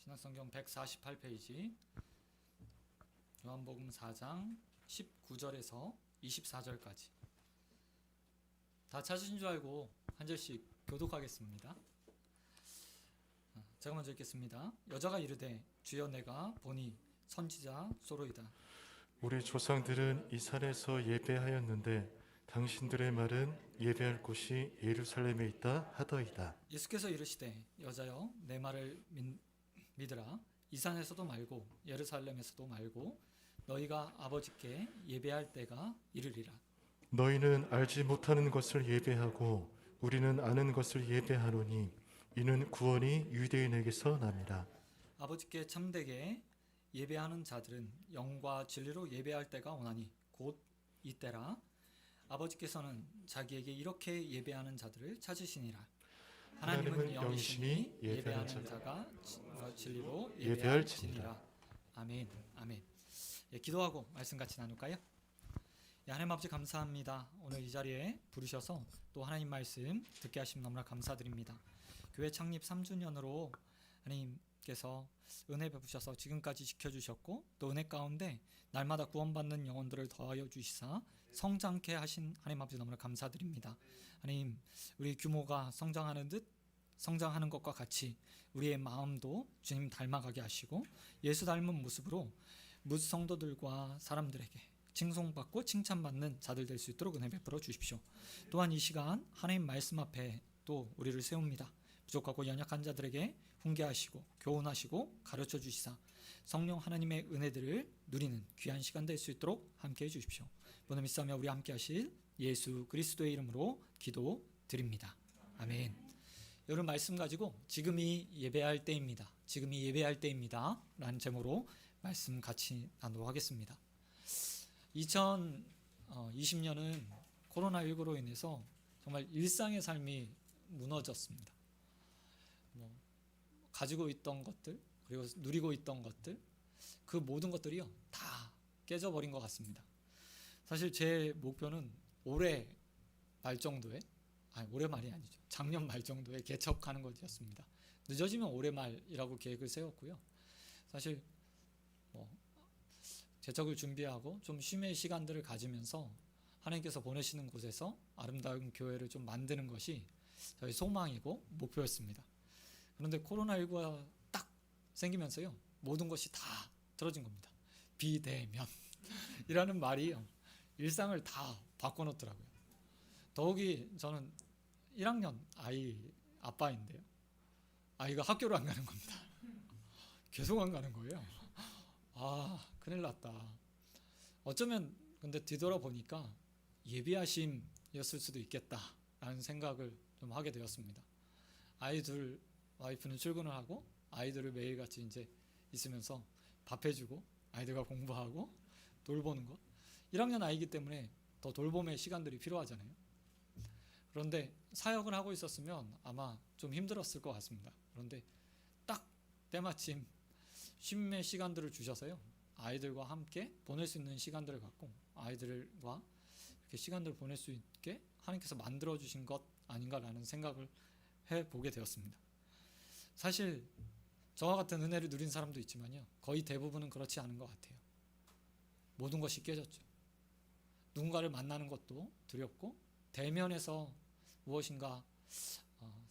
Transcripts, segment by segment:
신약성경 148페이지 요한복음 4장 19절에서 24절까지 다 찾으신 줄 알고 한 절씩 교독하겠습니다. 제가 먼저 읽겠습니다. 여자가 이르되 주여 내가 보니 선지자 소로이다. 우리 조상들은 이 산에서 예배하였는데 당신들의 말은 예배할 곳이 예루살렘에 있다 하더이다. 예수께서 이르시되 여자여 내 말을 믿으라. 이 산에서도 말고 예루살렘에서도 말고 너희가 아버지께 예배할 때가 이르리라. 너희는 알지 못하는 것을 예배하고 우리는 아는 것을 예배하노니 이는 구원이 유대인에게서 남이라. 아버지께 참되게 예배하는 자들은 영과 진리로 예배할 때가 오나니 곧 이때라. 아버지께서는 자기에게 이렇게 예배하는 자들을 찾으시니라. 하나님은 영이시니 예배하는 자가 진리로 예배할지니라. 아멘. 아멘. 예, 기도하고 말씀 같이 나눌까요? 예, 하나님 아버지 감사합니다. 오늘 이 자리에 부르셔서 또 하나님 말씀 듣게 하시면 너무나 감사드립니다. 교회 창립 3주년으로 하나님께서 은혜 베푸셔서 지금까지 지켜주셨고 또 은혜 가운데 날마다 구원받는 영혼들을 더하여 주시사 성장케 하신 하나님 아버지 너무나 감사드립니다. 하나님 우리 규모가 성장하는 듯 성장하는 것과 같이 우리의 마음도 주님 닮아가게 하시고 예수 닮은 모습으로 무지 성도들과 사람들에게 칭송받고 칭찬받는 자들 될 수 있도록 은혜 베풀어 주십시오. 또한 이 시간 하나님 말씀 앞에 또 우리를 세웁니다. 부족하고 연약한 자들에게 훈계하시고 교훈하시고 가르쳐 주시사 성령 하나님의 은혜들을 누리는 귀한 시간 될 수 있도록 함께해 주십시오. 오늘 믿사며 우리 함께 하실 예수 그리스도의 이름으로 기도드립니다. 아멘. 여러분 말씀 가지고 지금이 예배할 때입니다. 지금이 예배할 때입니다. 라는 제목으로 말씀 같이 나누도록 하겠습니다. 2020년은 코로나19로 인해서 정말 일상의 삶이 무너졌습니다. 가지고 있던 것들 그리고 누리고 있던 것들 그 모든 것들이요 다 깨져버린 것 같습니다. 사실 제 목표는 올해 말 정도에 올해 말이 아니죠. 작년 말 정도에 개척하는 것이었습니다. 늦어지면 올해 말이라고 계획을 세웠고요. 사실 개척을 준비하고 좀 쉼의 시간들을 가지면서 하나님께서 보내시는 곳에서 아름다운 교회를 좀 만드는 것이 저희 소망이고 목표였습니다. 그런데 코로나19가 딱 생기면서요 모든 것이 다 틀어진 겁니다. 비대면 이라는 말이 일상을 다 바꿔놓더라고요. 더욱이 저는 1학년 아이 아빠인데요 아이가 학교를 안 가는 겁니다. 계속 안 가는 거예요. 큰일 났다. 어쩌면 근데 뒤돌아보니까 예비하심이었을 수도 있겠다라는 생각을 좀 하게 되었습니다. 아이들 와이프는 출근을 하고 아이들을 매일같이 이제 있으면서 밥 해주고 아이들과 공부하고 돌보는 것 1학년 아이기 때문에 더 돌봄의 시간들이 필요하잖아요. 그런데 사역을 하고 있었으면 아마 좀 힘들었을 것 같습니다. 그런데 딱 때마침 쉼의 시간들을 주셔서요 아이들과 함께 보낼 수 있는 시간들을 갖고 아이들과 이렇게 시간들을 보낼 수 있게 하나님께서 만들어 주신 것 아닌가라는 생각을 해보게 되었습니다. 사실 저와 같은 은혜를 누린 사람도 있지만요 거의 대부분은 그렇지 않은 것 같아요. 모든 것이 깨졌죠. 누군가를 만나는 것도 두렵고 대면에서 무엇인가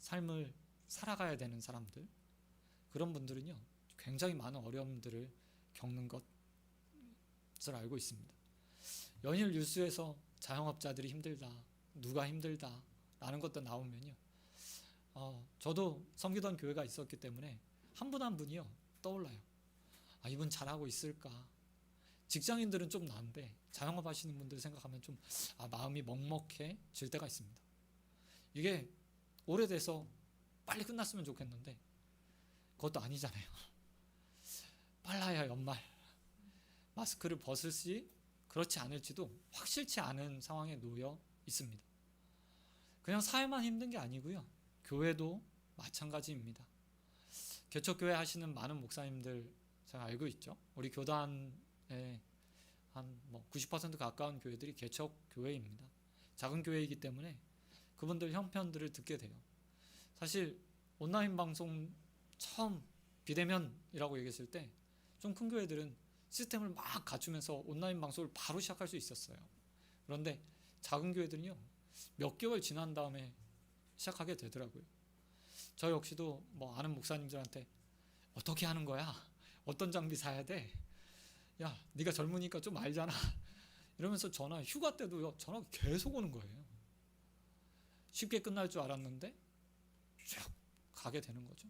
삶을 살아가야 되는 사람들 그런 분들은요 굉장히 많은 어려움들을 겪는 것을 알고 있습니다. 연일 뉴스에서 자영업자들이 힘들다 누가 힘들다 라는 것도 나오면요 저도 섬기던 교회가 있었기 때문에 한 분 한 분이요 떠올라요. 이분 잘하고 있을까. 직장인들은 좀 나은데 자영업 하시는 분들 생각하면 좀 마음이 먹먹해질 때가 있습니다. 이게 오래돼서 빨리 끝났으면 좋겠는데 그것도 아니잖아요. 빨라야 연말 마스크를 벗을지 그렇지 않을지도 확실치 않은 상황에 놓여 있습니다. 그냥 사회만 힘든 게 아니고요 교회도 마찬가지입니다. 개척교회 하시는 많은 목사님들 제가 알고 있죠. 우리 교단의 한 90% 가까운 교회들이 개척교회입니다. 작은 교회이기 때문에 그분들 형편들을 듣게 돼요. 사실 온라인 방송 처음 비대면이라고 얘기했을 때 좀 큰 교회들은 시스템을 막 갖추면서 온라인 방송을 바로 시작할 수 있었어요. 그런데 작은 교회들은요, 몇 개월 지난 다음에 시작하게 되더라고요. 저 역시도 뭐 아는 목사님들한테 어떻게 하는 거야? 어떤 장비 사야 돼? 야, 네가 젊으니까 좀 알잖아. 이러면서 전화, 휴가 때도요, 전화가 계속 오는 거예요. 쉽게 끝날 줄 알았는데 쭉 가게 되는 거죠.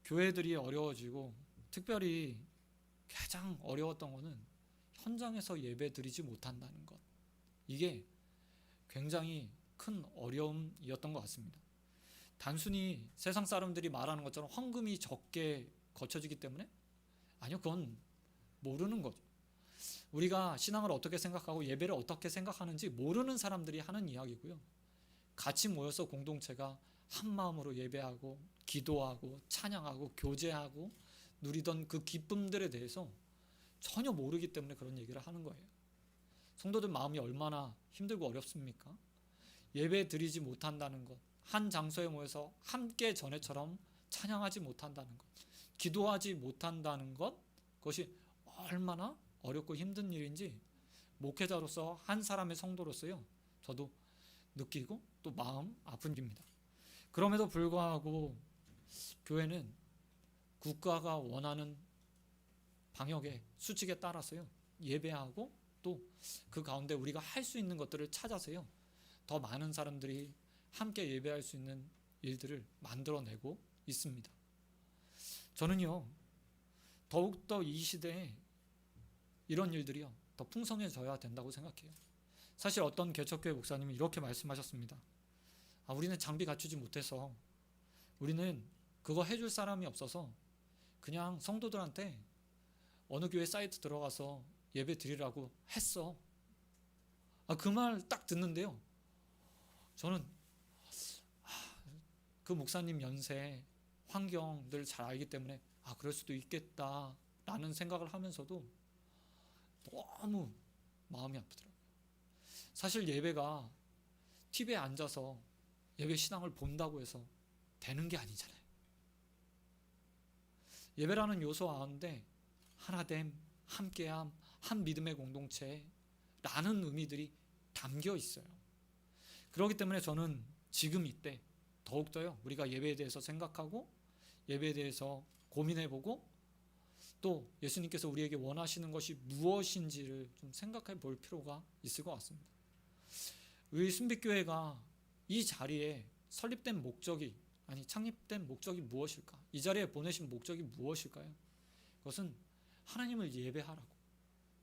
교회들이 어려워지고 특별히 가장 어려웠던 거는 현장에서 예배 드리지 못한다는 것. 이게 굉장히 큰 어려움이었던 것 같습니다. 단순히 세상 사람들이 말하는 것처럼 헌금이 적게 거쳐지기 때문에? 아니요, 그건 모르는 거죠. 우리가 신앙을 어떻게 생각하고 예배를 어떻게 생각하는지 모르는 사람들이 하는 이야기고요. 같이 모여서 공동체가 한 마음으로 예배하고 기도하고 찬양하고 교제하고 누리던 그 기쁨들에 대해서 전혀 모르기 때문에 그런 얘기를 하는 거예요. 성도들 마음이 얼마나 힘들고 어렵습니까? 예배 드리지 못한다는 것, 한 장소에 모여서 함께 전에처럼 찬양하지 못한다는 것, 기도하지 못한다는 것, 그것이 얼마나 어렵고 힘든 일인지 목회자로서 한 사람의 성도로서요, 저도 느끼고 또 마음 아픈 일입니다. 그럼에도 불구하고 교회는 국가가 원하는 방역의 수칙에 따라서요, 예배하고 또 그 가운데 우리가 할 수 있는 것들을 찾아서요, 더 많은 사람들이 함께 예배할 수 있는 일들을 만들어내고 있습니다. 저는요, 더욱더 이 시대에 이런 일들이요, 더 풍성해져야 된다고 생각해요. 사실 어떤 개척교회 목사님이 이렇게 말씀하셨습니다. 우리는 장비 갖추지 못해서, 우리는 그거 해줄 사람이 없어서 그냥 성도들한테 어느 교회 사이트 들어가서 예배 드리라고 했어. 그 말 딱 듣는데요, 저는 그 목사님 연세, 환경들 잘 알기 때문에 그럴 수도 있겠다라는 생각을 하면서도 너무 마음이 아프더라고요. 사실 예배가 TV에 앉아서 예배 신앙을 본다고 해서 되는 게 아니잖아요. 예배라는 요소 가운데 하나됨, 함께함, 한 믿음의 공동체라는 의미들이 담겨 있어요. 그렇기 때문에 저는 지금 이때 더욱더요, 우리가 예배에 대해서 생각하고 예배에 대해서 고민해보고 또 예수님께서 우리에게 원하시는 것이 무엇인지를 좀 생각해 볼 필요가 있을 것 같습니다. 우리 순빛교회가 이 자리에 설립된 목적이, 창립된 목적이 무엇일까? 이 자리에 보내신 목적이 무엇일까요? 그것은 하나님을 예배하라고,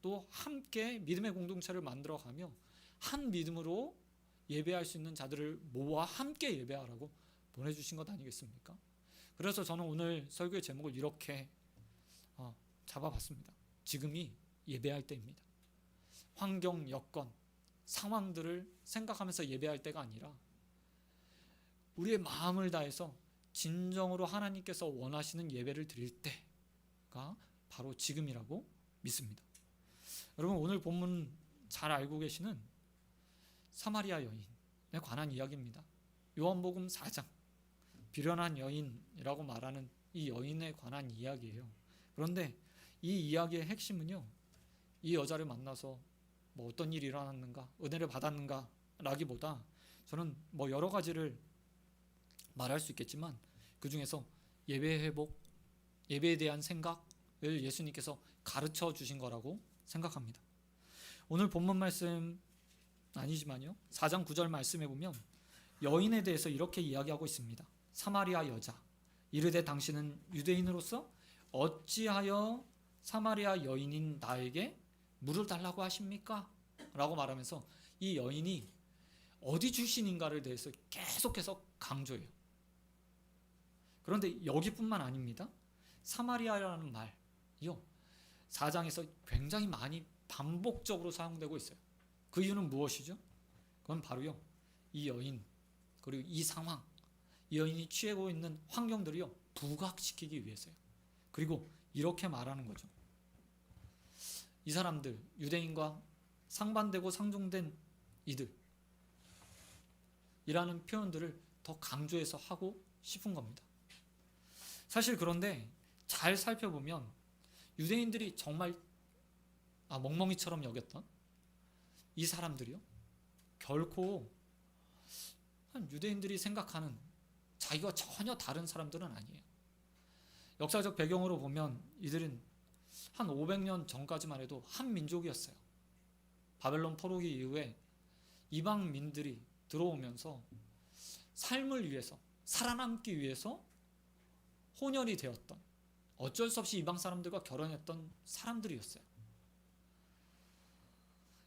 또 함께 믿음의 공동체를 만들어가며 한 믿음으로 예배할 수 있는 자들을 모아 함께 예배하라고 보내주신 것 아니겠습니까? 그래서 저는 오늘 설교의 제목을 이렇게 잡아봤습니다. 지금이 예배할 때입니다. 환경, 여건, 상황들을 생각하면서 예배할 때가 아니라 우리의 마음을 다해서 진정으로 하나님께서 원하시는 예배를 드릴 때가 바로 지금이라고 믿습니다. 여러분, 오늘 본문 잘 알고 계시는 사마리아 여인에 관한 이야기입니다. 요한복음 4장, 비련한 여인이라고 말하는 이 여인에 관한 이야기예요. 그런데 이 이야기의 핵심은요, 이 여자를 만나서 뭐 어떤 일이 일어났는가, 은혜를 받았는가 라기보다 저는 뭐 여러 가지를 말할 수 있겠지만 그 중에서 예배 회복, 예배에 대한 생각을 예수님께서 가르쳐 주신 거라고 생각합니다. 오늘 본문 말씀 아니지만요, 4장 9절 말씀에 보면 여인에 대해서 이렇게 이야기하고 있습니다. 사마리아 여자, 이르되 당신은 유대인으로서 어찌하여 사마리아 여인인 나에게 물을 달라고 하십니까? 라고 말하면서 이 여인이 어디 출신인가를 대해서 계속해서 강조해요. 그런데 여기뿐만 아닙니다. 사마리아라는 말이요, 4장에서 굉장히 많이 반복적으로 사용되고 있어요. 그 이유는 무엇이죠? 그건 바로요, 이 여인, 그리고 이 상황, 이 여인이 취하고 있는 환경들이요, 부각시키기 위해서요. 그리고 이렇게 말하는 거죠. 이 사람들, 유대인과 상반되고 상종된 이들 이라는 표현들을 더 강조해서 하고 싶은 겁니다. 사실 그런데 잘 살펴보면 유대인들이 정말 멍멍이처럼 여겼던 이 사람들이요, 결코 유대인들이 생각하는 자기가 전혀 다른 사람들은 아니에요. 역사적 배경으로 보면 이들은 한 500년 전까지만 해도 한 민족이었어요. 바벨론 포로기 이후에 이방민들이 들어오면서 삶을 위해서, 살아남기 위해서 혼혈이 되었던, 어쩔 수 없이 이방 사람들과 결혼했던 사람들이었어요.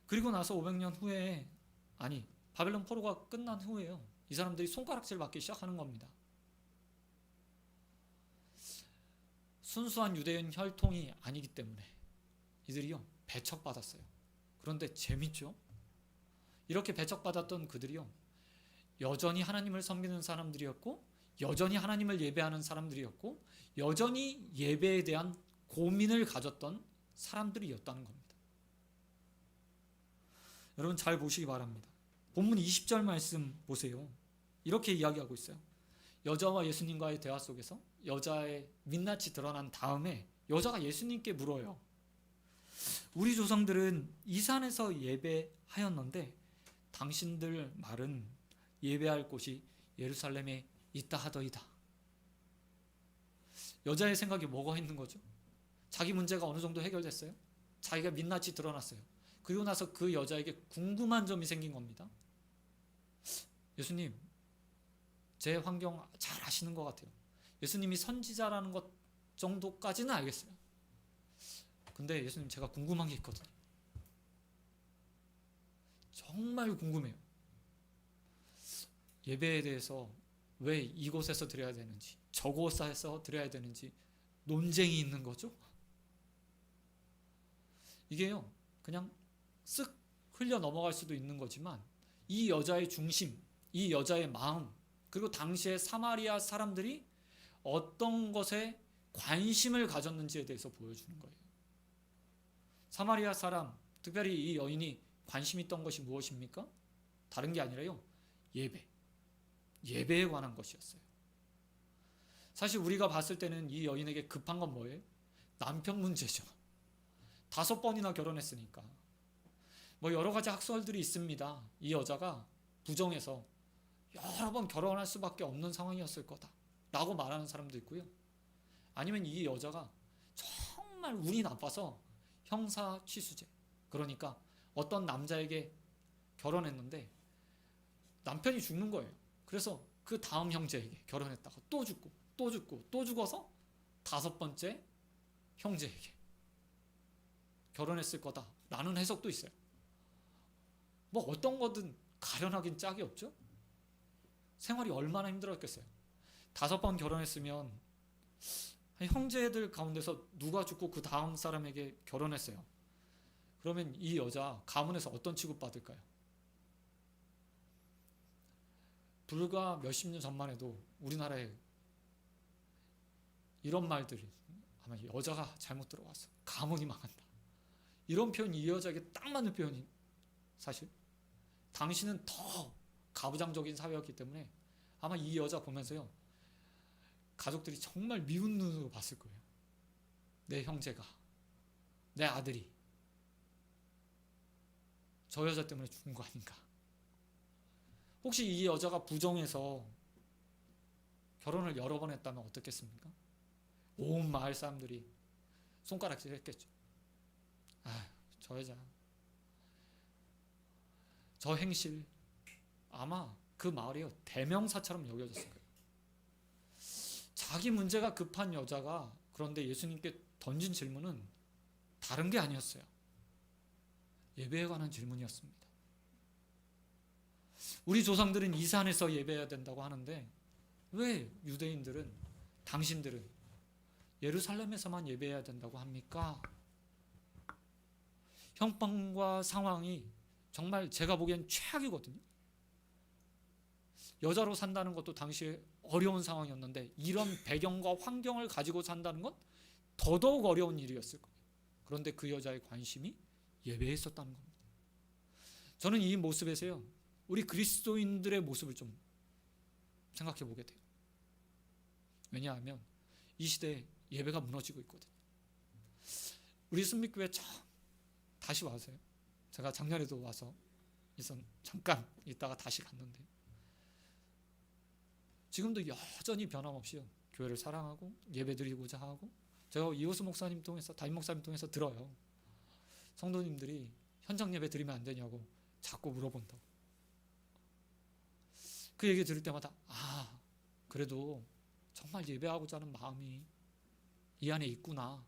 그리고 나서 500년 후에, 바벨론 포로가 끝난 후에요, 이 사람들이 손가락질 받기 시작하는 겁니다. 순수한 유대인 혈통이 아니기 때문에 이들이요, 배척받았어요. 그런데 재밌죠? 이렇게 배척받았던 그들이요, 여전히 하나님을 섬기는 사람들이었고, 여전히 하나님을 예배하는 사람들이었고, 여전히 예배에 대한 고민을 가졌던 사람들이었다는 겁니다. 여러분 잘 보시기 바랍니다. 본문 20절 말씀 보세요. 이렇게 이야기하고 있어요. 여자와 예수님과의 대화 속에서 여자의 민낯이 드러난 다음에 여자가 예수님께 물어요. 우리 조상들은 이 산에서 예배하였는데 당신들 말은 예배할 곳이 예루살렘에 있다 하더이다. 여자의 생각이 뭐가 있는 거죠? 자기 문제가 어느 정도 해결됐어요. 자기가 민낯이 드러났어요. 그리고 나서 그 여자에게 궁금한 점이 생긴 겁니다. 예수님, 제 환경 잘 아시는 것 같아요. 예수님이 선지자라는 것 정도까지는 알겠어요. 근데 예수님, 제가 궁금한 게 있거든요. 정말 궁금해요. 예배에 대해서 왜 이곳에서 드려야 되는지, 저곳에서 드려야 되는지 논쟁이 있는 거죠. 이게요, 그냥 쓱 흘려 넘어갈 수도 있는 거지만 이 여자의 중심, 이 여자의 마음, 그리고 당시의 사마리아 사람들이 어떤 것에 관심을 가졌는지에 대해서 보여주는 거예요. 사마리아 사람, 특별히 이 여인이 관심 있던 것이 무엇입니까? 다른 게 아니라요, 예배에 관한 것이었어요. 사실 우리가 봤을 때는 이 여인에게 급한 건 뭐예요? 남편 문제죠. 5번이나 결혼했으니까. 여러 가지 학설들이 있습니다. 이 여자가 부정해서 여러 번 결혼할 수밖에 없는 상황이었을 거다 라고 말하는 사람도 있고요. 아니면 이 여자가 정말 운이 나빠서 형사 취수제, 그러니까 어떤 남자에게 결혼했는데 남편이 죽는 거예요. 그래서 그 다음 형제에게 결혼했다가 또 죽고 또 죽고 또 죽어서 5번째 형제에게 결혼했을 거다라는 해석도 있어요. 어떤 거든 가련하긴 짝이 없죠. 생활이 얼마나 힘들었겠어요. 5번 결혼했으면 형제들 가운데서 누가 죽고 그 다음 사람에게 결혼했어요. 그러면 이 여자 가문에서 어떤 취급받을까요? 불과 몇십 년 전만 해도 우리나라에 이런 말들이, 아마 여자가 잘못 들어왔어, 가문이 망한다, 이런 표현이 이 여자에게 딱 맞는 표현이, 사실 당신은 더 가부장적인 사회였기 때문에 아마 이 여자 보면서요, 가족들이 정말 미운 눈으로 봤을 거예요. 내 형제가, 내 아들이 저 여자 때문에 죽은 거 아닌가. 혹시 이 여자가 부정해서 결혼을 여러 번 했다면 어떻겠습니까? 온 마을 사람들이 손가락질 했겠죠. 저 여자, 저 행실, 아마 그 마을이요, 대명사처럼 여겨졌을 거예요. 자기 문제가 급한 여자가 그런데 예수님께 던진 질문은 다른 게 아니었어요. 예배에 관한 질문이었습니다. 우리 조상들은 이 산에서 예배해야 된다고 하는데 왜 유대인들은, 당신들은 예루살렘에서만 예배해야 된다고 합니까? 형편과 상황이 정말 제가 보기엔 최악이거든요. 여자로 산다는 것도 당시에 어려운 상황이었는데 이런 배경과 환경을 가지고 산다는 건 더더욱 어려운 일이었을 거예요. 그런데 그 여자의 관심이 예배에 있었다는 겁니다. 저는 이 모습에서요, 우리 그리스도인들의 모습을 좀 생각해 보게 돼요. 왜냐하면 이 시대에 예배가 무너지고 있거든요. 우리 순립교회 다시 와서요. 제가 작년에도 와서 잠깐 있다가 다시 갔는데 지금도 여전히 변함없이요. 교회를 사랑하고 예배드리고자 하고, 제가 이호수 목사님 통해서, 담임 목사님 통해서 들어요. 성도님들이 현장 예배 드리면 안 되냐고 자꾸 물어본다고. 그 얘기 들을 때마다 그래도 정말 예배하고자 하는 마음이 이 안에 있구나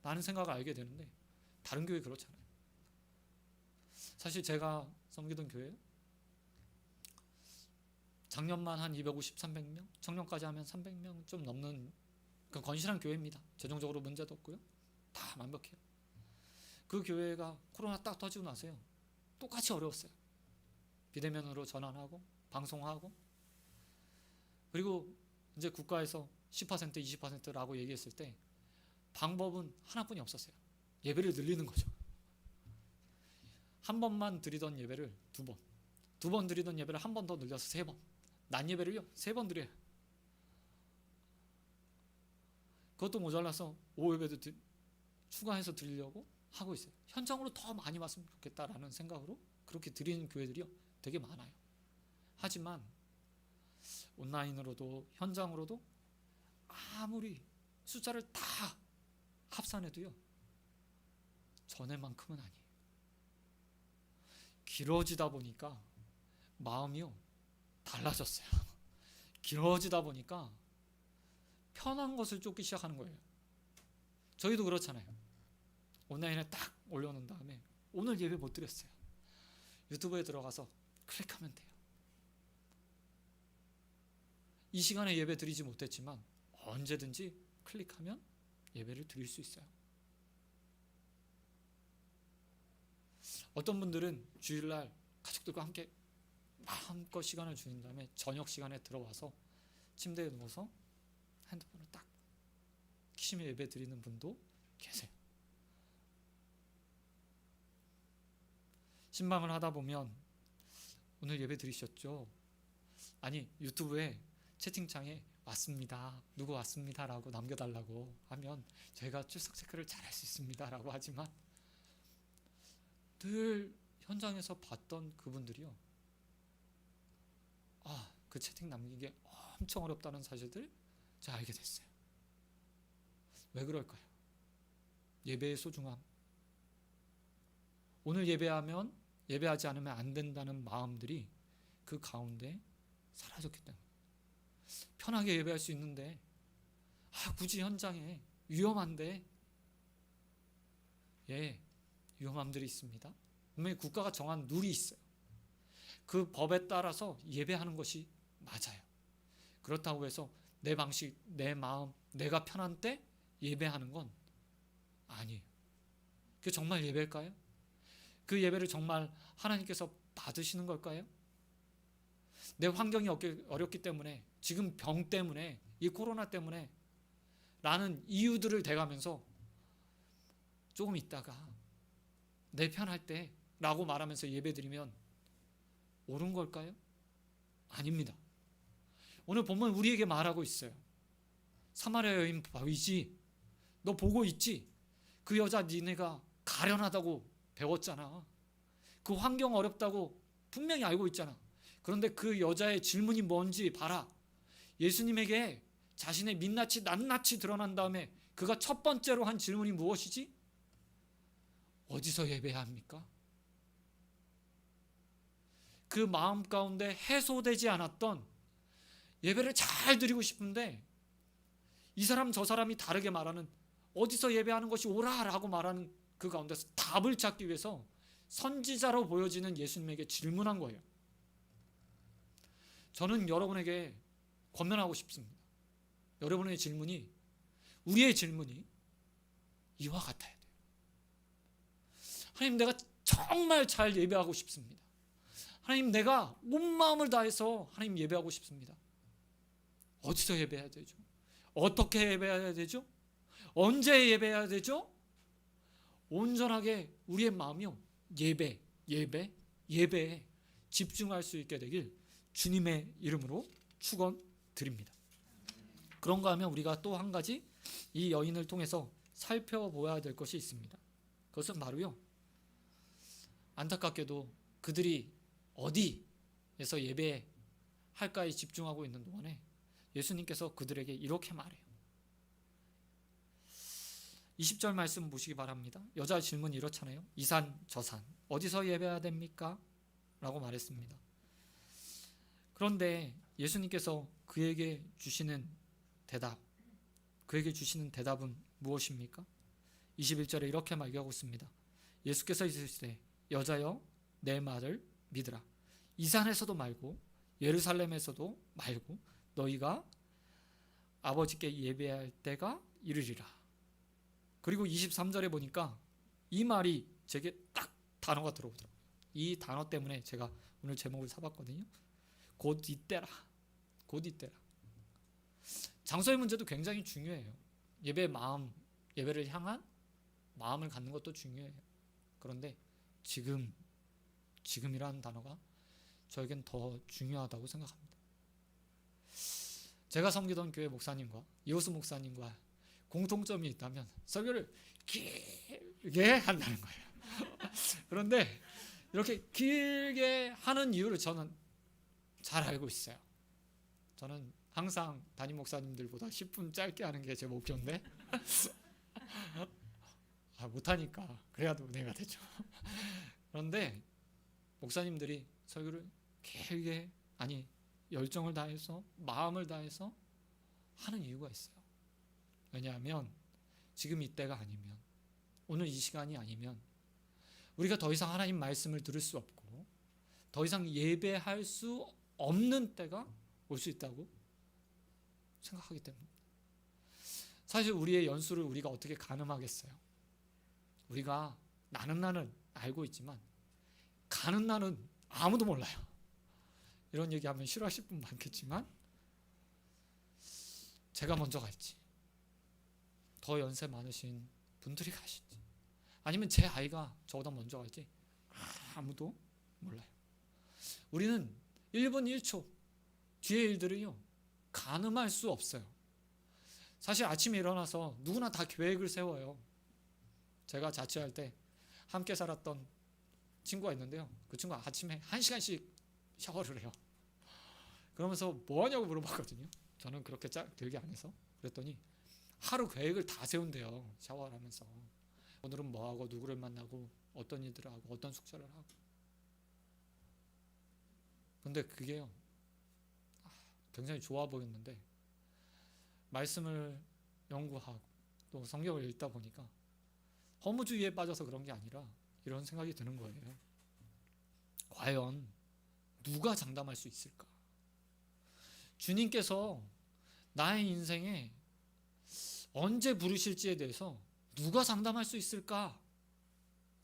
라는 생각을 알게 되는데, 다른 교회 그렇잖아요. 사실 제가 섬기던 교회 작년만 한 250, 300명, 청년까지 하면 300명 좀 넘는 건실한 교회입니다. 재정적으로 문제도 없고요. 다 완벽해요. 그 교회가 코로나 딱 터지고 나서요, 똑같이 어려웠어요. 비대면으로 전환하고 방송하고, 그리고 이제 국가에서 10%, 20%라고 얘기했을 때 방법은 하나뿐이 없었어요. 예배를 늘리는 거죠. 한 번만 드리던 예배를 두 번, 두 번 드리던 예배를 한 번 더 늘려서 세 번, 낮 예배를요 3번 드려요. 그것도 모자라서 오후 예배도 추가해서 드리려고 하고 있어요. 현장으로 더 많이 왔으면 좋겠다라는 생각으로 그렇게 드리는 교회들이요 되게 많아요. 하지만 온라인으로도 현장으로도 아무리 숫자를 다 합산해도요 전에만큼은 아니에요. 길어지다 보니까 마음이요 달라졌어요. 길어지다 보니까 편한 것을 쫓기 시작하는 거예요. 저희도 그렇잖아요. 온라인에 딱 올려놓은 다음에 오늘 예배 못 드렸어요. 유튜브에 들어가서 클릭하면 돼요. 이 시간에 예배 드리지 못했지만 언제든지 클릭하면 예배를 드릴 수 있어요. 어떤 분들은 주일날 가족들과 함께 마음껏 시간을 주는 다음에 저녁 시간에 들어와서 침대에 누워서 핸드폰을 딱 키시며 예배 드리는 분도 계세요. 신방을 하다 보면 오늘 예배 드리셨죠? 아니 유튜브에 채팅창에 왔습니다, 누구 왔습니다 라고 남겨달라고 하면 저희가 출석 체크를 잘할 수 있습니다 라고 하지만, 늘 현장에서 봤던 그분들이요 그 채팅 남기기 엄청 어렵다는 사실들 제가 알게 됐어요. 왜 그럴까요? 예배의 소중함, 오늘 예배하면 예배하지 않으면 안 된다는 마음들이 그 가운데 사라졌기 때문에, 편하게 예배할 수 있는데 굳이 현장에 위험한데, 위험함들이 있습니다. 분명히 국가가 정한 룰이 있어요. 그 법에 따라서 예배하는 것이 맞아요. 그렇다고 해서 내 방식, 내 마음, 내가 편한 때 예배하는 건 아니에요. 그게 정말 예배일까요? 그 예배를 정말 하나님께서 받으시는 걸까요? 내 환경이 어렵기 때문에, 지금 병 때문에, 이 코로나 때문에 라는 이유들을 대가면서 조금 있다가 내 편할 때 라고 말하면서 예배드리면 옳은 걸까요? 아닙니다. 오늘 본문 우리에게 말하고 있어요. 사마리아 여인 보이지? 너 보고 있지? 그 여자 니네가 가련하다고 배웠잖아. 그 환경 어렵다고 분명히 알고 있잖아. 그런데 그 여자의 질문이 뭔지 봐라. 예수님에게 자신의 민낯이 낱낱이 드러난 다음에 그가 첫 번째로 한 질문이 무엇이지? 어디서 예배해야 합니까? 그 마음 가운데 해소되지 않았던 예배를 잘 드리고 싶은데, 이 사람 저 사람이 다르게 말하는 어디서 예배하는 것이 옳아라고 말하는 그 가운데서 답을 찾기 위해서 선지자로 보여지는 예수님에게 질문한 거예요. 저는 여러분에게 권면하고 싶습니다. 여러분의 질문이, 우리의 질문이 이와 같아야 돼요. 하나님, 내가 정말 잘 예배하고 싶습니다. 하나님, 내가 온 마음을 다해서 하나님 예배하고 싶습니다. 어디서 예배해야 되죠? 어떻게 예배해야 되죠? 언제 예배해야 되죠? 온전하게 우리의 마음이요 예배에 집중할 수 있게 되길 주님의 이름으로 축원드립니다. 그런가 하면 우리가 또 한 가지 이 여인을 통해서 살펴보아야 될 것이 있습니다. 그것은 바로요, 안타깝게도 그들이 어디에서 예배할까에 집중하고 있는 동안에 예수님께서 그들에게 이렇게 말해요. 20절 말씀 보시기 바랍니다. 여자 질문이 이렇잖아요. 이 산 저 산 어디서 예배해야 됩니까? 라고 말했습니다. 그런데 예수님께서 그에게 주시는 대답은 무엇입니까? 21절에 이렇게 말하고 있습니다. 예수께서 이르시되 여자여 내 말을 믿으라. 이 산에서도 말고 예루살렘에서도 말고 너희가 아버지께 예배할 때가 이르리라. 그리고 23절에 보니까 이 말이 제게 딱 단어가 들어오더라고요. 이 단어 때문에 제가 오늘 제목을 사봤거든요. 곧 이때라. 곧 이때라. 장소의 문제도 굉장히 중요해요. 예배를 향한 마음을 갖는 것도 중요해요. 그런데 지금이라는 단어가 저에겐 더 중요하다고 생각합니다. 제가 섬기던 교회 목사님과 이호수 목사님과 공통점이 있다면 설교를 길게 한다는 거예요. 그런데 이렇게 길게 하는 이유를 저는 잘 알고 있어요. 저는 항상 담임 목사님들보다 10분 짧게 하는 게 제 목표인데 못하니까 그래야도 은혜가 되죠. 그런데 목사님들이 설교를 길게, 아니 열정을 다해서 마음을 다해서 하는 이유가 있어요. 왜냐하면 지금 이때가 아니면, 오늘 이 시간이 아니면 우리가 더 이상 하나님 말씀을 들을 수 없고 더 이상 예배할 수 없는 때가 올 수 있다고 생각하기 때문입니다. 사실 우리의 연수를 우리가 어떻게 가늠하겠어요? 우리가 나는 알고 있지만 가는 날은 아무도 몰라요. 이런 얘기하면 싫어하실 분 많겠지만 제가 먼저 갈지, 더 연세 많으신 분들이 가실지, 아니면 제 아이가 저보다 먼저 갈지 아무도 몰라요. 우리는 1분 1초 뒤의 일들을요 가늠할 수 없어요. 사실 아침에 일어나서 누구나 다 계획을 세워요. 제가 자취할 때 함께 살았던 친구가 있는데요. 그 친구가 아침에 1시간씩 샤워를 해요. 그러면서 뭐 하냐고 물어봤거든요. 저는 그렇게 길게 안 해서. 그랬더니 하루 계획을 다 세운대요. 샤워를 하면서. 오늘은 뭐 하고 누구를 만나고 어떤 일들을 하고 어떤 숙제를 하고. 근데 그게요 굉장히 좋아 보였는데 말씀을 연구하고 또 성경을 읽다 보니까 허무주의에 빠져서 그런 게 아니라 이런 생각이 드는 거예요. 과연 누가 장담할 수 있을까? 주님께서 나의 인생에 언제 부르실지에 대해서 누가 장담할 수 있을까?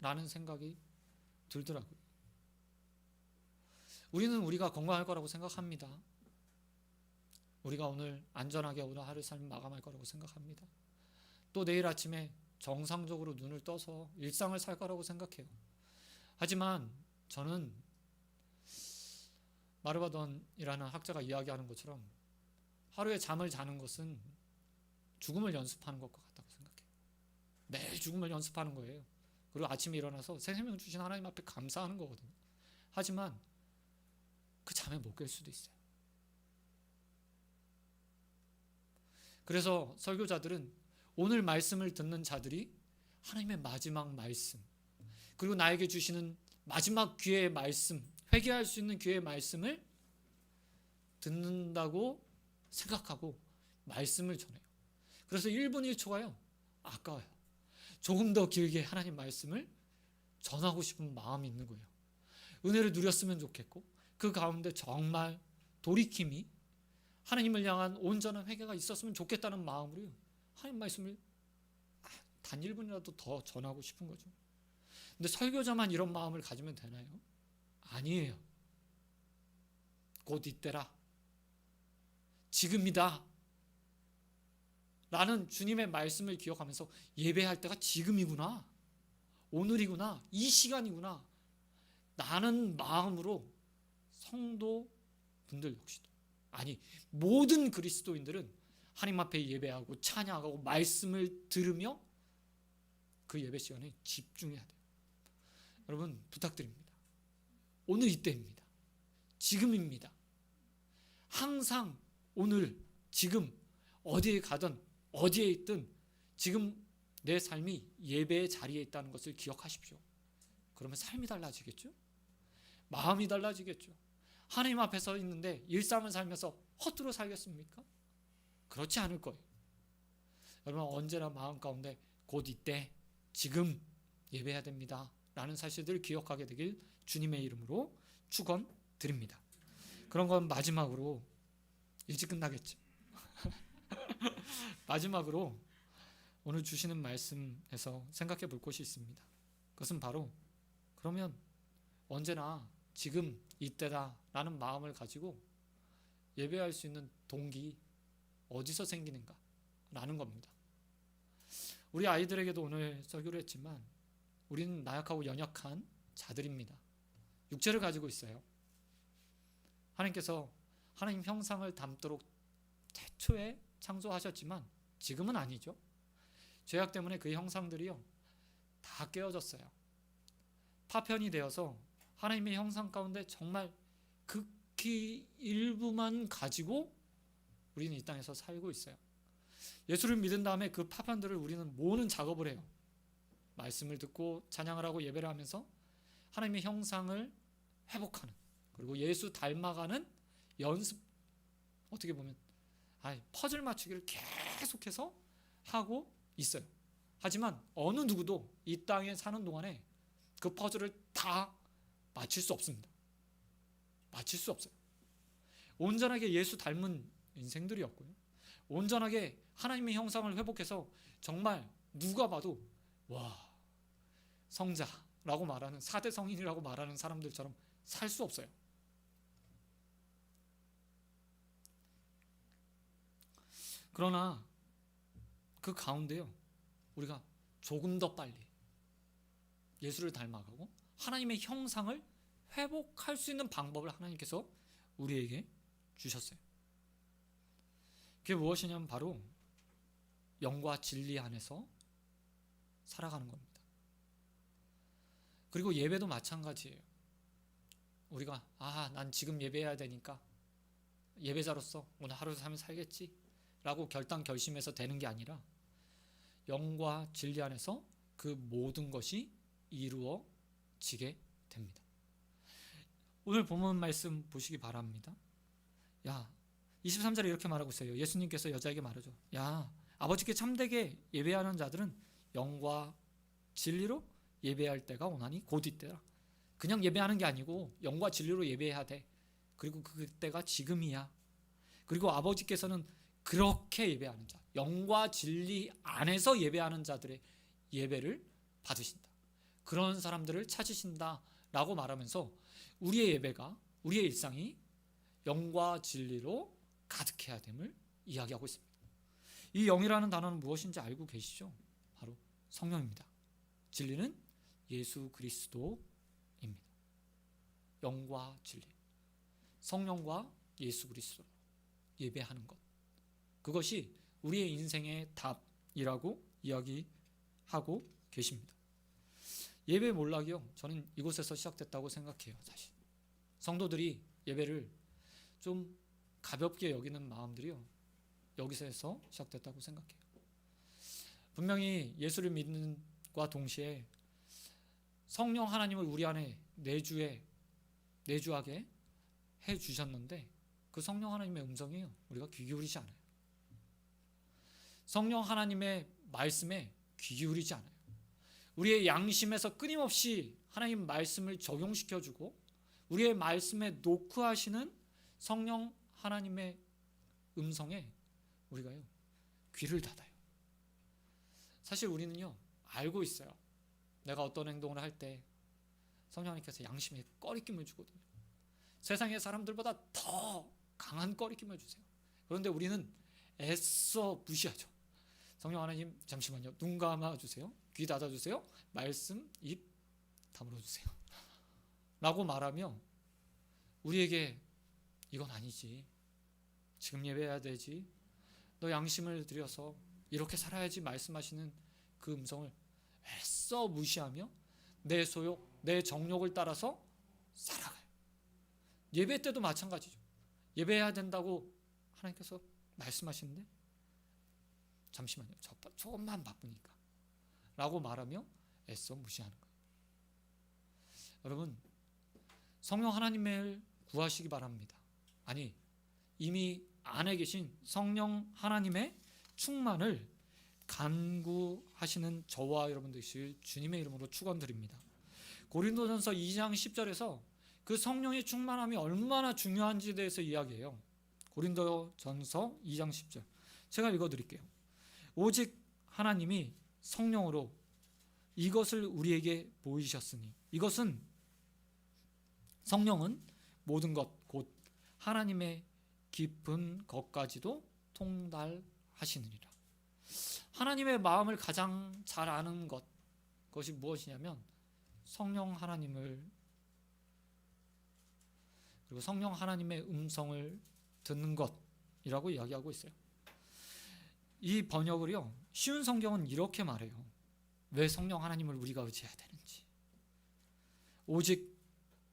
라는 생각이 들더라고요. 우리는 우리가 건강할 거라고 생각합니다. 우리가 오늘 안전하게 오늘 하루 삶 마감할 거라고 생각합니다. 또 내일 아침에 정상적으로 눈을 떠서 일상을 살 거라고 생각해요. 하지만 저는 마르바돈이라는 학자가 이야기하는 것처럼 하루에 잠을 자는 것은 죽음을 연습하는 것과 같다고 생각해요. 매일 죽음을 연습하는 거예요. 그리고 아침에 일어나서 새 생명 주신 하나님 앞에 감사하는 거거든요. 하지만 그 잠에 못 깰 수도 있어요. 그래서 설교자들은 오늘 말씀을 듣는 자들이 하나님의 마지막 말씀, 그리고 나에게 주시는 마지막 기회의 말씀, 회개할 수 있는 기회의 말씀을 듣는다고 생각하고 말씀을 전해요. 그래서 1분 1초가요 아까워요. 조금 더 길게 하나님 말씀을 전하고 싶은 마음이 있는 거예요. 은혜를 누렸으면 좋겠고 그 가운데 정말 돌이킴이 하나님을 향한 온전한 회개가 있었으면 좋겠다는 마음으로 하나님 말씀을 단 1분이라도 더 전하고 싶은 거죠. 근데 설교자만 이런 마음을 가지면 되나요? 아니에요. 곧 이때라. 지금이다. 라는 주님의 말씀을 기억하면서 예배할 때가 지금이구나. 오늘이구나. 이 시간이구나. 나는 마음으로 성도분들 역시도, 아니 모든 그리스도인들은 하나님 앞에 예배하고 찬양하고 말씀을 들으며 그 예배 시간에 집중해야 돼요. 여러분 부탁드립니다. 오늘 이때입니다. 지금입니다. 항상 오늘 지금 어디에 가든 어디에 있든 지금 내 삶이 예배의 자리에 있다는 것을 기억하십시오. 그러면 삶이 달라지겠죠? 마음이 달라지겠죠? 하나님 앞에 서 있는데 일상을 살면서 헛되이 살겠습니까? 그렇지 않을 거예요. 여러분 언제나 마음 가운데 곧 이때 지금 예배해야 됩니다 라는 사실들을 기억하게 되길 주님의 이름으로 축원드립니다. 그런 건 마지막으로 일찍 끝나겠죠. 마지막으로 오늘 주시는 말씀에서 생각해 볼 것이 있습니다. 그것은 바로 그러면 언제나 지금 이때다 라는 마음을 가지고 예배할 수 있는 동기 어디서 생기는가 라는 겁니다. 우리 아이들에게도 오늘 설교를 했지만 우리는 나약하고 연약한 자들입니다. 육체를 가지고 있어요. 하나님께서 하나님 형상을 닮도록 태초에 창조하셨지만 지금은 아니죠. 죄악 때문에 그 형상들이요 다 깨어졌어요. 파편이 되어서 하나님의 형상 가운데 정말 극히 일부만 가지고 우리는 이 땅에서 살고 있어요. 예수를 믿은 다음에 그 파편들을 우리는 모으는 작업을 해요. 말씀을 듣고 찬양을 하고 예배를 하면서 하나님의 형상을 회복하는, 그리고 예수 닮아가는 연습, 어떻게 보면 퍼즐 맞추기를 계속해서 하고 있어요. 하지만 어느 누구도 이 땅에 사는 동안에 그 퍼즐을 다 맞출 수 없습니다. 맞출 수 없어요. 온전하게 예수 닮은 인생들이었고요. 온전하게 하나님의 형상을 회복해서 정말 누가 봐도 와, 성자라고 말하는 4대 성인이라고 말하는 사람들처럼 살 수 없어요. 그러나 그 가운데요 우리가 조금 더 빨리 예수를 닮아가고 하나님의 형상을 회복할 수 있는 방법을 하나님께서 우리에게 주셨어요. 그게 무엇이냐면 바로 영과 진리 안에서 살아가는 겁니다. 그리고 예배도 마찬가지예요. 우리가 난 지금 예배해야 되니까 예배자로서 오늘 하루 삶을 살겠지 라고 결심해서 되는 게 아니라 영과 진리 안에서 그 모든 것이 이루어지게 됩니다. 오늘 본문 말씀 보시기 바랍니다. 23절에 이렇게 말하고 있어요. 예수님께서 여자에게 말하죠. 아버지께 참되게 예배하는 자들은 영과 진리로 예배할 때가 오나니 곧 이때라. 그냥 예배하는 게 아니고 영과 진리로 예배해야 돼. 그리고 그때가 지금이야. 그리고 아버지께서는 그렇게 예배하는 자, 영과 진리 안에서 예배하는 자들의 예배를 받으신다. 그런 사람들을 찾으신다 라고 말하면서 우리의 예배가, 우리의 일상이 영과 진리로 가득해야 됨을 이야기하고 있습니다. 이 영이라는 단어는 무엇인지 알고 계시죠? 바로 성령입니다. 진리는 예수 그리스도입니다. 영과 진리, 성령과 예수 그리스도 예배하는 것, 그것이 우리의 인생의 답이라고 이야기하고 계십니다. 예배 몰락이요, 저는 이곳에서 시작됐다고 생각해요. 사실 성도들이 예배를 좀 가볍게 여기는 마음들이요 여기서 시작됐다고 생각해요. 분명히 예수를 믿는과 동시에 성령 하나님을 우리 안에 내주하게 해주셨는데 그 성령 하나님의 음성이요 우리가 귀 기울이지 않아요. 성령 하나님의 말씀에 귀 기울이지 않아요. 우리의 양심에서 끊임없이 하나님 말씀을 적용시켜주고 우리의 말씀에 노크하시는 성령 하나님의 음성에 우리가요 귀를 닫아요. 사실 우리는요 알고 있어요. 내가 어떤 행동을 할 때 성령 하나님께서 양심에 꺼리낌을 주거든요. 세상의 사람들보다 더 강한 꺼리낌을 주세요. 그런데 우리는 애써 무시하죠. 성령 하나님 잠시만요, 눈 감아주세요, 귀 닫아주세요, 말씀 입 다물어주세요 라고 말하며 우리에게 이건 아니지, 지금 예배해야 되지 너 양심을 들여서 이렇게 살아야지 말씀하시는 그 음성을 애써 무시하며 내 소욕, 내 정욕을 따라서 살아가요. 예배 때도 마찬가지죠. 예배해야 된다고 하나님께서 말씀하시는데 잠시만요, 조금만 바쁘니까 라고 말하며 애써 무시하는 거예요. 여러분, 성령 하나님을 구하시기 바랍니다. 아니, 이미 안에 계신 성령 하나님의 충만을 간구하시는 저와 여러분 되실 주님의 이름으로 축원드립니다. 고린도전서 2장 10절에서 그 성령의 충만함이 얼마나 중요한지에 대해서 이야기해요. 고린도전서 2장 10절 제가 읽어드릴게요. 오직 하나님이 성령으로 이것을 우리에게 보이셨으니, 이것은 성령은 모든 것 곧 하나님의 깊은 것까지도 통달하시느니라. 하나님의 마음을 가장 잘 아는 것이 무엇이냐면 성령 하나님을, 그리고 성령 하나님의 음성을 듣는 것이라고 이야기하고 있어요. 이 번역을요, 쉬운 성경은 이렇게 말해요. 왜 성령 하나님을 우리가 의지해야 되는지. 오직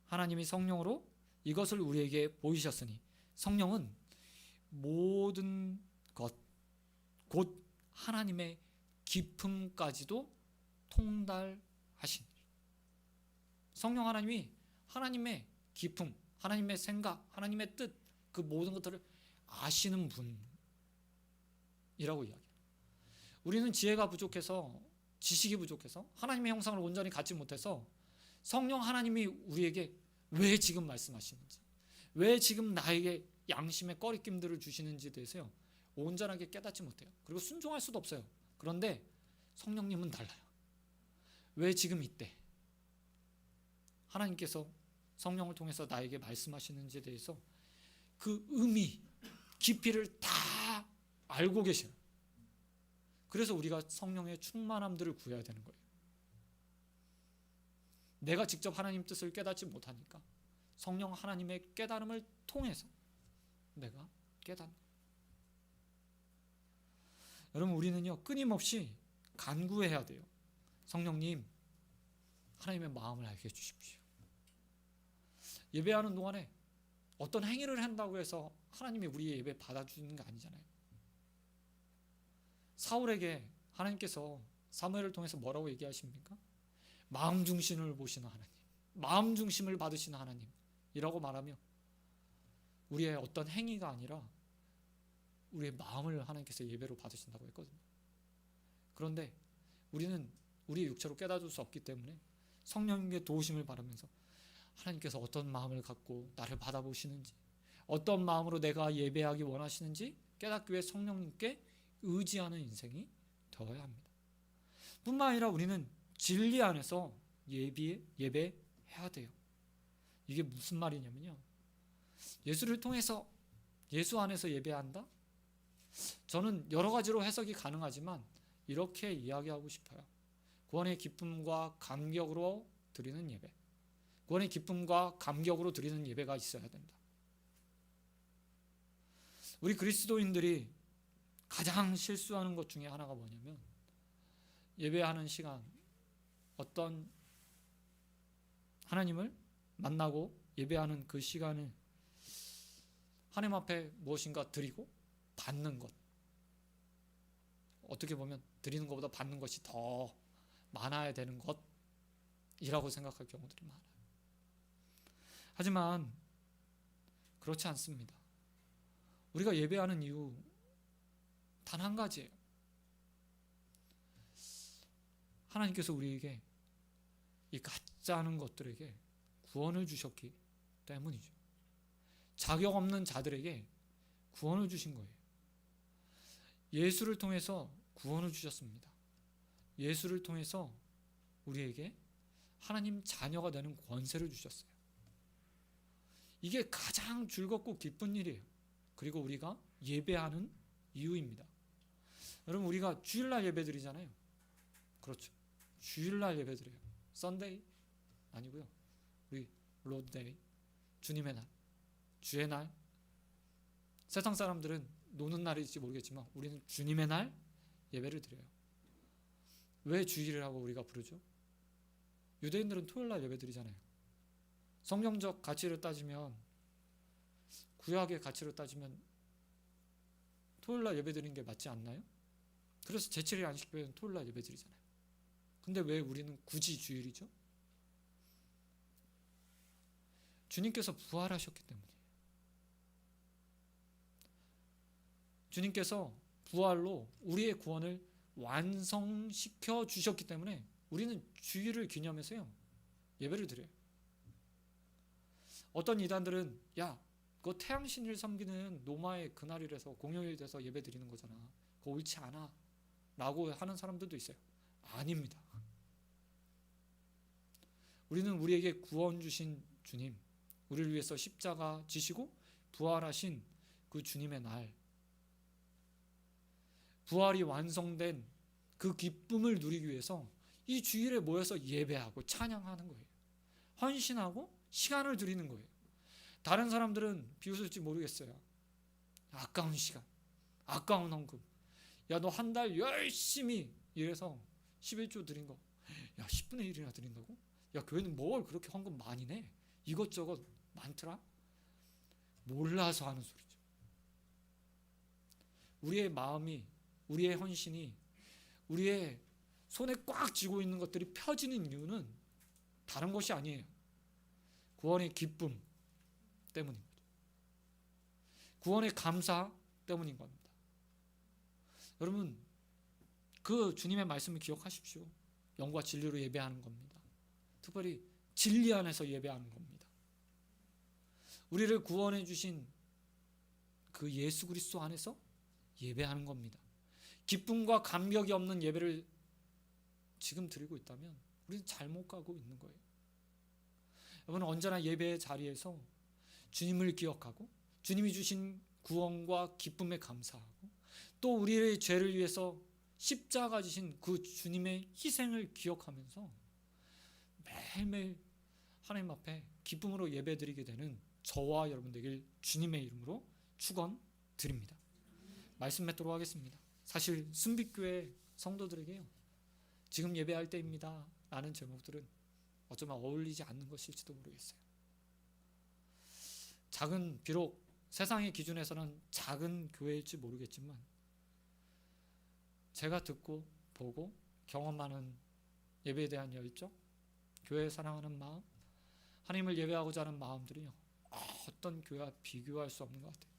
하나님이 성령으로 이것을 우리에게 보이셨으니, 성령은 모든 것 곧 하나님의 깊음까지도 통달하시니, 성령 하나님이 하나님의 깊음, 하나님의 생각, 하나님의 뜻, 그 모든 것들을 아시는 분이라고 이야기해요. 우리는 지혜가 부족해서, 지식이 부족해서, 하나님의 형상을 온전히 갖지 못해서 성령 하나님이 우리에게 왜 지금 말씀하시는지, 왜 지금 나에게 양심의 꺼리낌들을 주시는지에 대해서요, 온전하게 깨닫지 못해요. 그리고 순종할 수도 없어요. 그런데 성령님은 달라요. 왜 지금 이때 하나님께서 성령을 통해서 나에게 말씀하시는지에 대해서 그 의미, 깊이를 다 알고 계셔요. 그래서 우리가 성령의 충만함들을 구해야 되는 거예요. 내가 직접 하나님 뜻을 깨닫지 못하니까 성령 하나님의 깨달음을 통해서 내가 깨닫는. 여러분, 우리는요, 끊임없이 간구해야 돼요. 성령님, 하나님의 마음을 알게 해주십시오. 예배하는 동안에 어떤 행위를 한다고 해서 하나님이 우리의 예배 받아주는 게 아니잖아요. 사울에게 하나님께서 사무엘을 통해서 뭐라고 얘기하십니까? 마음 중심을 보시는 하나님, 마음 중심을 받으시는 하나님이라고 말하며 우리의 어떤 행위가 아니라 우리의 마음을 하나님께서 예배로 받으신다고 했거든요. 그런데 우리는 우리의 육체로 깨닫을 수 없기 때문에 성령님의 도우심을 바라면서 하나님께서 어떤 마음을 갖고 나를 받아보시는지, 어떤 마음으로 내가 예배하기 원하시는지 깨닫기 위해 성령님께 의지하는 인생이 되어야 합니다. 뿐만 아니라 우리는 진리 안에서 예배해야 돼요. 이게 무슨 말이냐면요, 예수를 통해서, 예수 안에서 예배한다? 저는 여러 가지로 해석이 가능하지만 이렇게 이야기하고 싶어요. 구원의 기쁨과 감격으로 드리는 예배, 구원의 기쁨과 감격으로 드리는 예배가 있어야 된다. 우리 그리스도인들이 가장 실수하는 것 중에 하나가 뭐냐면, 예배하는 시간, 어떤 하나님을 만나고 예배하는 그 시간을 하나님 앞에 무엇인가 드리고 받는 것, 어떻게 보면 드리는 것보다 받는 것이 더 많아야 되는 것이라고 생각할 경우들이 많아요. 하지만 그렇지 않습니다. 우리가 예배하는 이유 단 한 가지예요. 하나님께서 우리에게 이 가짜 하는 것들에게 구원을 주셨기 때문이죠. 자격 없는 자들에게 구원을 주신 거예요. 예수를 통해서 구원을 주셨습니다. 예수를 통해서 우리에게 하나님 자녀가 되는 권세를 주셨어요. 이게 가장 즐겁고 기쁜 일이에요. 그리고 우리가 예배하는 이유입니다. 여러분, 우리가 주일날 예배드리잖아요. 그렇죠. 주일날 예배드려요. 썬데이 아니고요. 우리 로드데이, 주님의 날, 주의 날. 세상 사람들은 노는 날일지 모르겠지만 우리는 주님의 날 예배를 드려요. 왜 주일이라고 우리가 부르죠? 유대인들은 토요일 날 예배 드리잖아요. 성경적 가치를 따지면, 구약의 가치로 따지면 토요일 날 예배 드리는 게 맞지 않나요? 그래서 제7일 안식교회는 토요일 날 예배 드리잖아요. 근데 왜 우리는 굳이 주일이죠? 주님께서 부활하셨기 때문이에요. 주님께서 부활로 우리의 구원을 완성시켜 주셨기 때문에 우리는 주일을 기념해서요, 예배를 드려요. 어떤 이단들은 야, 그거 태양신을 섬기는 노마의 그날이라서 공휴일 돼서 예배 드리는 거잖아, 그거 옳지 않아 라고 하는 사람들도 있어요. 아닙니다. 우리는 우리에게 구원 주신 주님, 우리를 위해서 십자가 지시고 부활하신 그 주님의 날, 부활이 완성된 그 기쁨을 누리기 위해서 이 주일에 모여서 예배하고 찬양하는 거예요. 헌신하고 시간을 드리는 거예요. 다른 사람들은 비웃을지 모르겠어요. 아까운 시간, 아까운 헌금. 야, 너 한 달 열심히 일해서 11조 드린 거, 야 10분의 1이나 드린다고? 야, 교회는 뭘 그렇게 헌금 많이 내? 이것저것 많더라? 몰라서 하는 소리죠. 우리의 마음이, 우리의 헌신이, 우리의 손에 꽉 쥐고 있는 것들이 펴지는 이유는 다른 것이 아니에요. 구원의 기쁨 때문인 거죠. 구원의 감사 때문인 겁니다. 여러분, 그 주님의 말씀을 기억하십시오. 영과 진리로 예배하는 겁니다. 특별히 진리 안에서 예배하는 겁니다. 우리를 구원해 주신 그 예수 그리스도 안에서 예배하는 겁니다. 기쁨과 감격이 없는 예배를 지금 드리고 있다면 우리는 잘못 가고 있는 거예요. 여러분, 언제나 예배의 자리에서 주님을 기억하고 주님이 주신 구원과 기쁨에 감사하고 또 우리의 죄를 위해서 십자가 지신 그 주님의 희생을 기억하면서 매일매일 하나님 앞에 기쁨으로 예배드리게 되는 저와 여러분 되길 주님의 이름으로 축원드립니다. 말씀 맺도록 하겠습니다. 사실 순빛교회 성도들에게요, 지금 예배할 때입니다 라는 제목들은 어쩌면 어울리지 않는 것일지도 모르겠어요. 비록 세상의 기준에서는 작은 교회일지 모르겠지만 제가 듣고 보고 경험하는 예배에 대한 열정, 교회 사랑하는 마음, 하나님을 예배하고자 하는 마음들이요, 어떤 교회와 비교할 수 없는 것 같아요.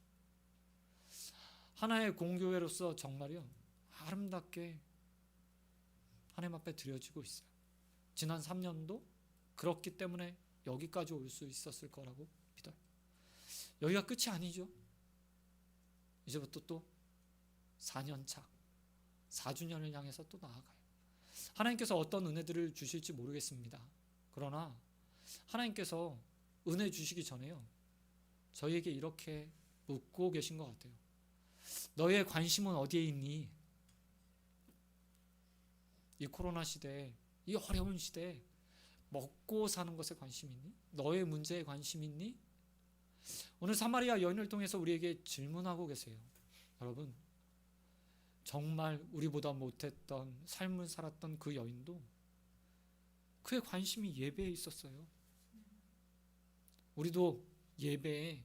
하나의 공교회로서 정말요 아름답게 하나님 앞에 드려지고 있어요. 지난 3년도 그렇기 때문에 여기까지 올 수 있었을 거라고 믿어요. 여기가 끝이 아니죠. 이제부터 또 4년차 4주년을 향해서 또 나아가요. 하나님께서 어떤 은혜들을 주실지 모르겠습니다. 그러나 하나님께서 은혜 주시기 전에요, 저희에게 이렇게 묻고 계신 것 같아요. 너의 관심은 어디에 있니? 이 코로나 시대에, 이 어려운 시대에 먹고 사는 것에 관심 있니? 너의 문제에 관심 있니? 오늘 사마리아 여인을 통해서 우리에게 질문하고 계세요. 여러분, 정말 우리보다 못했던 삶을 살았던 그 여인도 그의 관심이 예배에 있었어요. 우리도 예배에,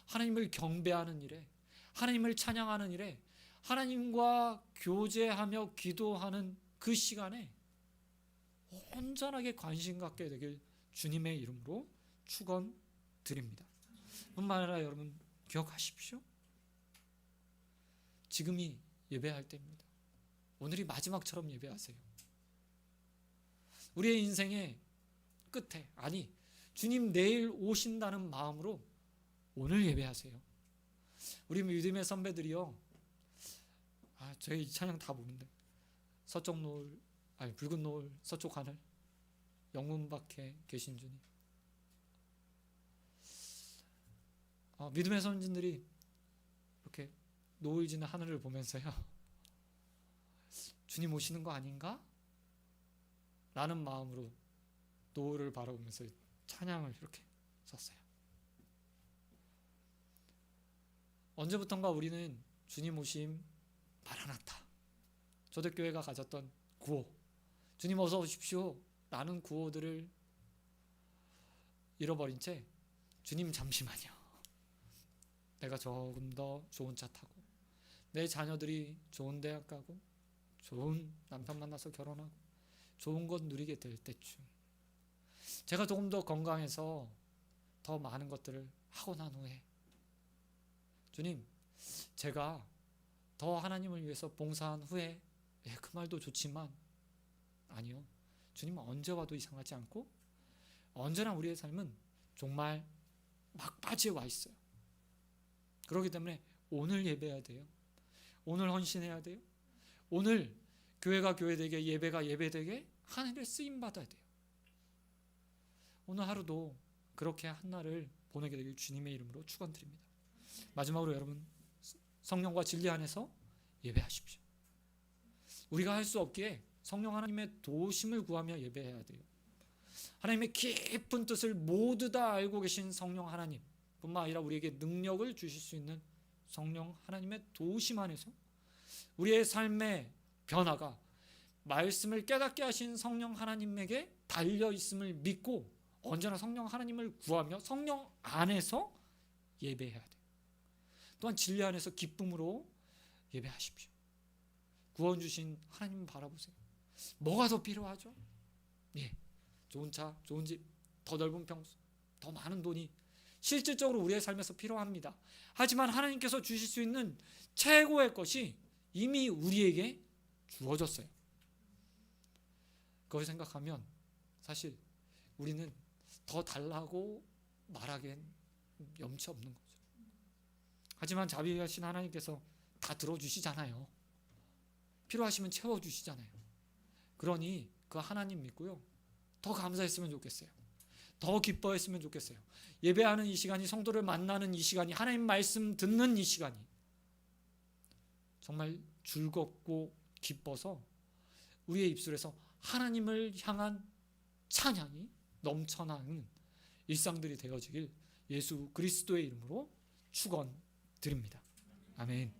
하나님을 경배하는 일에, 하나님을 찬양하는 일에, 하나님과 교제하며 기도하는 그 시간에 온전하게 관심 갖게 되길 주님의 이름으로 축원드립니다. 뿐만 아니라 여러분 기억하십시오. 지금이 예배할 때입니다. 오늘이 마지막처럼 예배하세요. 우리의 인생의 끝에, 아니 주님 내일 오신다는 마음으로 오늘 예배하세요. 우리 믿음의 선배들이요, 저희 이 찬양 다 보는데 서쪽 노을, 붉은 노을 서쪽 하늘, 영문 밖에 계신 주님. 믿음의 선진들이 이렇게 노을 지는 하늘을 보면서요, 주님 오시는 거 아닌가? 라는 마음으로 노을을 바라보면서 찬양을 이렇게 썼어요. 언제부턴가 우리는 주님 오심 마라나타, 초대교회가 가졌던 구호, 주님 어서 오십시오 라는 구호들을 잃어버린 채 주님 잠시만요, 내가 조금 더 좋은 차 타고 내 자녀들이 좋은 대학 가고 좋은 남편 만나서 결혼하고 좋은 것 누리게 될 때쯤, 제가 조금 더 건강해서 더 많은 것들을 하고 난 후에, 주님 제가 더 하나님을 위해서 봉사한 후에, 그 말도 좋지만 아니요, 주님은 언제 와도 이상하지 않고 언제나 우리의 삶은 정말 막바지에 와 있어요. 그렇기 때문에 오늘 예배해야 돼요. 오늘 헌신해야 돼요. 오늘 교회가 교회되게, 예배가 예배되게 하늘에 쓰임받아야 돼요. 오늘 하루도 그렇게 한 날을 보내게 되길 주님의 이름으로 축원드립니다. 마지막으로 여러분, 성령과 진리 안에서 예배하십시오. 우리가 할 수 없기에 성령 하나님의 도우심을 구하며 예배해야 돼요. 하나님의 깊은 뜻을 모두 다 알고 계신 성령 하나님 뿐만 아니라 우리에게 능력을 주실 수 있는 성령 하나님의 도우심 안에서 우리의 삶의 변화가 말씀을 깨닫게 하신 성령 하나님에게 달려 있음을 믿고 언제나 성령 하나님을 구하며 성령 안에서 예배해야 돼요. 또한 진리 안에서 기쁨으로 예배하십시오. 구원 주신 하나님 바라보세요. 뭐가 더 필요하죠? 예, 좋은 차, 좋은 집, 더 넓은 평수, 더 많은 돈이 실질적으로 우리의 삶에서 필요합니다. 하지만 하나님께서 주실 수 있는 최고의 것이 이미 우리에게 주어졌어요. 그걸 생각하면 사실 우리는 더 달라고 말하기엔 염치 없는 거죠. 하지만 자비하신 하나님께서 다 들어주시잖아요. 필요하시면 채워주시잖아요. 그러니 그 하나님 믿고요, 더 감사했으면 좋겠어요. 더 기뻐했으면 좋겠어요. 예배하는 이 시간이, 성도를 만나는 이 시간이, 하나님 말씀 듣는 이 시간이 정말 즐겁고 기뻐서 우리의 입술에서 하나님을 향한 찬양이 넘쳐나는 일상들이 되어지길 예수 그리스도의 이름으로 축원드립니다. 아멘.